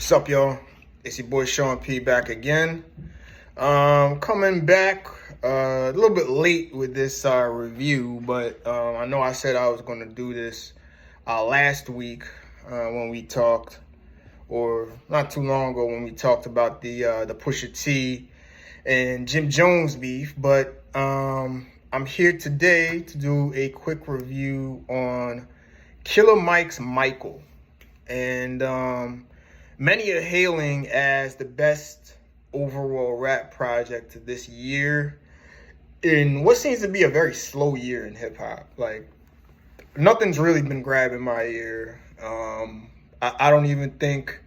What's up, y'all? It's your boy Sean P back again. Coming back a little bit late with this review, but I know I said I was going to do this last week when we talked, or not too long ago when we talked about the Pusha T and Jim Jones beef. But I'm here today to do a quick review on Killer Mike's Michael, and many are hailing as the best overall rap project of this year in what seems to be a very slow year in hip hop. Like, nothing's really been grabbing my ear. I don't even think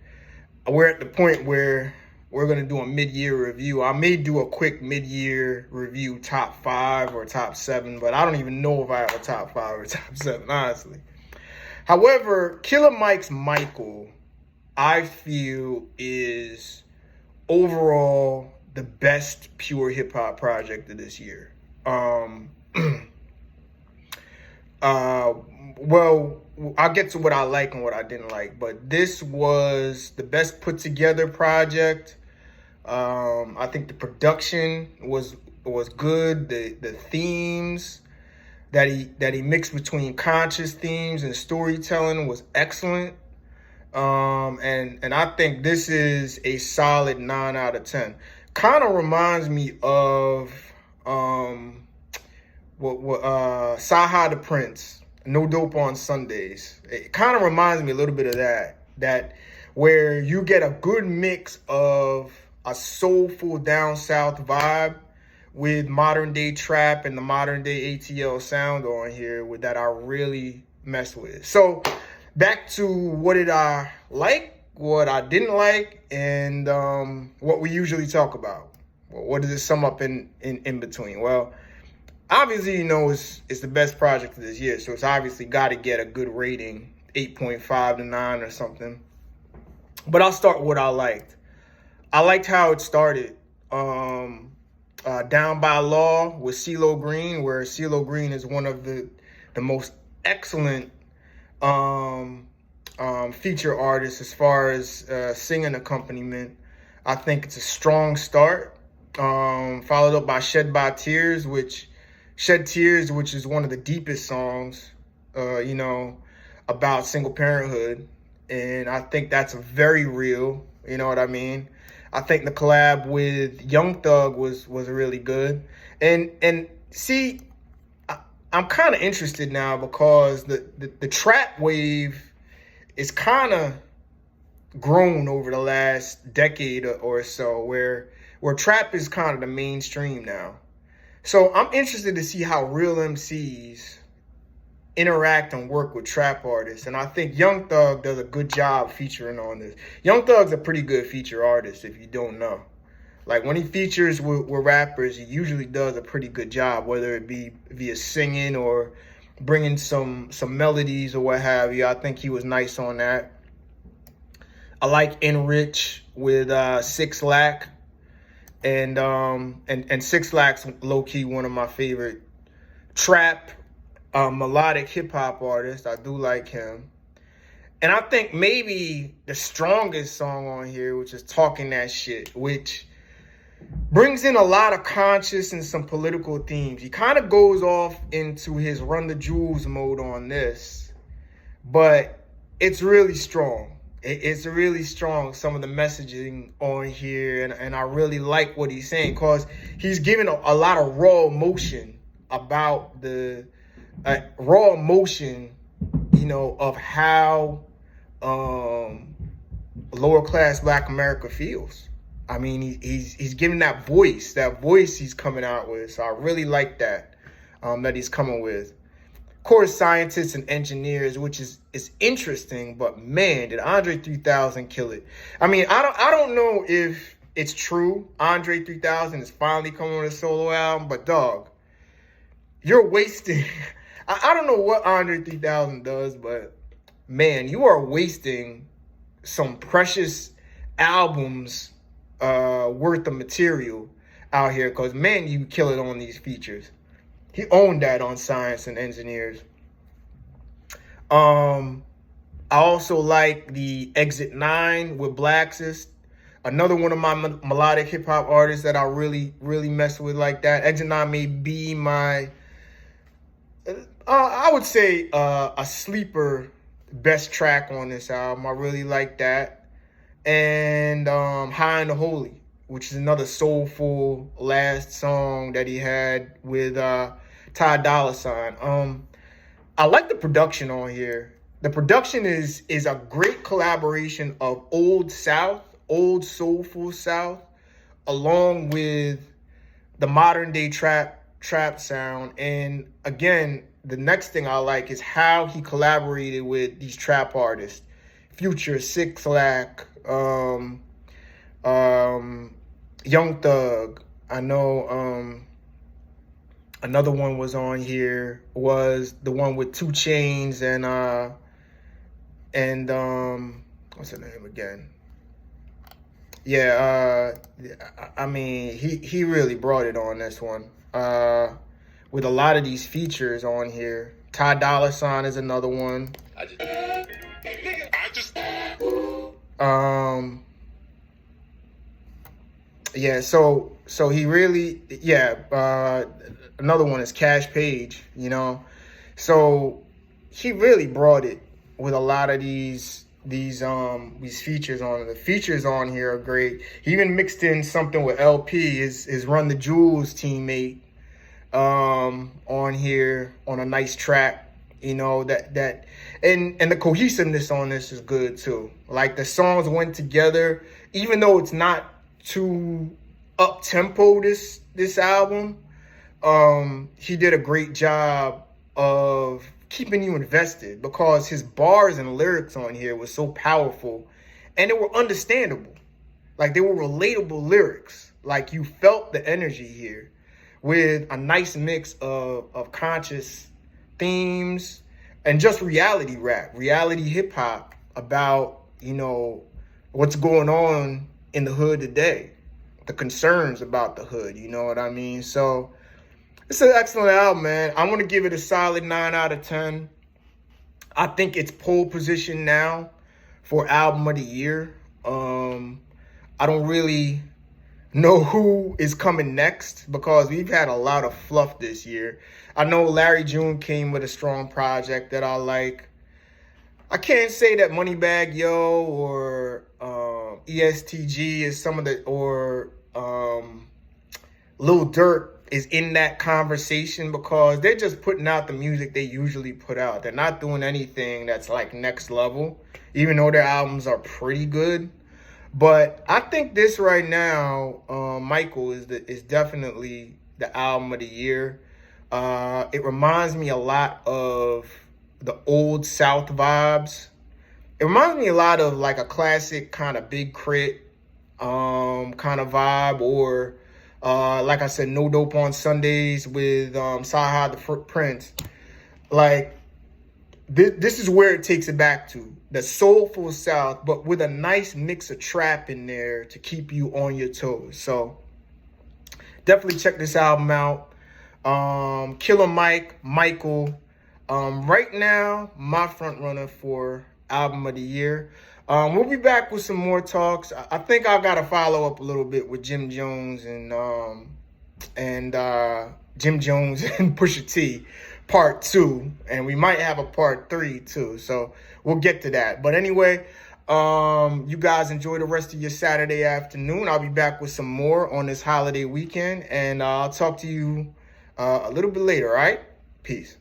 we're at the point where we're going to do a mid-year review. I may do a quick mid-year review, top 5 or top 7, but I don't even know if I have a top 5 or top 7, honestly. However, Killer Mike's Michael, I feel, is overall the best pure hip hop project of this year. Well, I'll get to what I like and what I didn't like, but this was the best put together project. I think the production was good. The themes that he mixed between conscious themes and storytelling was excellent. And I think this is a solid 9 out of 10. Kind of reminds me of Saha the Prince, No Dope on Sundays. It kind of reminds me a little bit of that where you get a good mix of a soulful down south vibe with modern day trap and the modern day ATL sound on here that I really mess with. So back to what did I like, what I didn't like, and what we usually talk about. Well, what does it sum up in between? Well, obviously, it's the best project of this year, so it's obviously got to get a good rating, 8.5 to 9 or something. But I'll start with what I liked. I liked how it started. Down by Law with CeeLo Green, where CeeLo Green is one of the most excellent feature artists as far as singing accompaniment. I think it's a strong start. Followed up by Shed Tears, which is one of the deepest songs, about single parenthood. And I think that's very real. You know what I mean? I think the collab with Young Thug was really good. And see, I'm kind of interested now because the trap wave is kind of grown over the last decade or so, where trap is kind of the mainstream now. So I'm interested to see how real MCs interact and work with trap artists. And I think Young Thug does a good job featuring on this. Young Thug's a pretty good feature artist, if you don't know. Like, when he features with rappers, he usually does a pretty good job, whether it be via singing or bringing some melodies or what have you. I think he was nice on that. I like Enrich with 6 Lack. And 6 Lack's low-key one of my favorite trap melodic hip-hop artists. I do like him. And I think maybe the strongest song on here, which is Talking That Shit, which brings in a lot of conscious and some political themes. He kind of goes off into his Run the Jewels mode on this, but it's really strong. It's really strong, some of the messaging on here, and I really like what he's saying, because he's giving a lot of raw emotion about the raw emotion, of how lower class Black America feels. I mean, he's giving that voice he's coming out with. So I really like that he's coming with. Of course, scientists and engineers, which is interesting, but man, did Andre 3000 kill it. I mean, I don't know if it's true Andre 3000 is finally coming on a solo album, but dog, you're wasting. I don't know what Andre 3000 does, but man, you are wasting some precious albums worth of material out here, because man, you kill it on these features. He owned that on Science and Engineers. I I also like the Exit 9 with Blacksist. Another one of my melodic hip hop artists that I really mess with like that. Exit 9 may be my, I would say a sleeper best track on this album. I really like that. And High and the Holy, which is another soulful last song that he had with Ty Dolla $ign. I like the production on here. The production is a great collaboration of old South, old soulful South, along with the modern day trap sound. And again, the next thing I like is how he collaborated with these trap artists, Future, 6 Lack, Young Thug. I know another one was on here, was the one with 2 Chainz and what's the name again? Yeah, I mean, he really brought it on this one. With a lot of these features on here. Ty Dolla $ign is another one. Yeah, so he really, another one is Cash Page, you know. So he really brought it with a lot of these features on it. The features on here are great. He even mixed in something with LP, his Run the Jewels teammate, on here on a nice track, you know, that and the cohesiveness on this is good too. Like the songs went together, even though it's not too up tempo this album. He did a great job of keeping you invested because his bars and lyrics on here were so powerful and they were understandable. Like they were relatable lyrics. Like you felt the energy here with a nice mix of conscious themes and just reality rap, reality hip hop about, you know, what's going on in the hood today, the concerns about the hood, you know what I mean? So it's an excellent album, man. I want to give it a solid 9 out of 10. I think it's pole position now for album of the year. I don't really know who is coming next because we've had a lot of fluff this year. I know Larry June came with a strong project that I like. I can't say that Moneybagg Yo or ESTG is some of the, or Lil Durk is in that conversation because they're just putting out the music they usually put out. They're not doing anything that's like next level, even though their albums are pretty good. But I think this right now, Michael, is definitely the album of the year. It reminds me a lot of the old South vibes. It reminds me a lot of like a classic kind of Big Crit kind of vibe, or like I said, No Dope on Sundays with Saha the Prince. Like this is where it takes it back to the soulful South, but with a nice mix of trap in there to keep you on your toes. So definitely check this album out. Killer Mike, Michael, right now my front runner for album of the year. We'll be back with some more talks. I think I got to follow up a little bit with Jim Jones and Jim Jones and Pusha T part 2, and we might have a part 3 too. So we'll get to that. But anyway, you guys enjoy the rest of your Saturday afternoon. I'll be back with some more on this holiday weekend, and I'll talk to you a little bit later. All right, peace.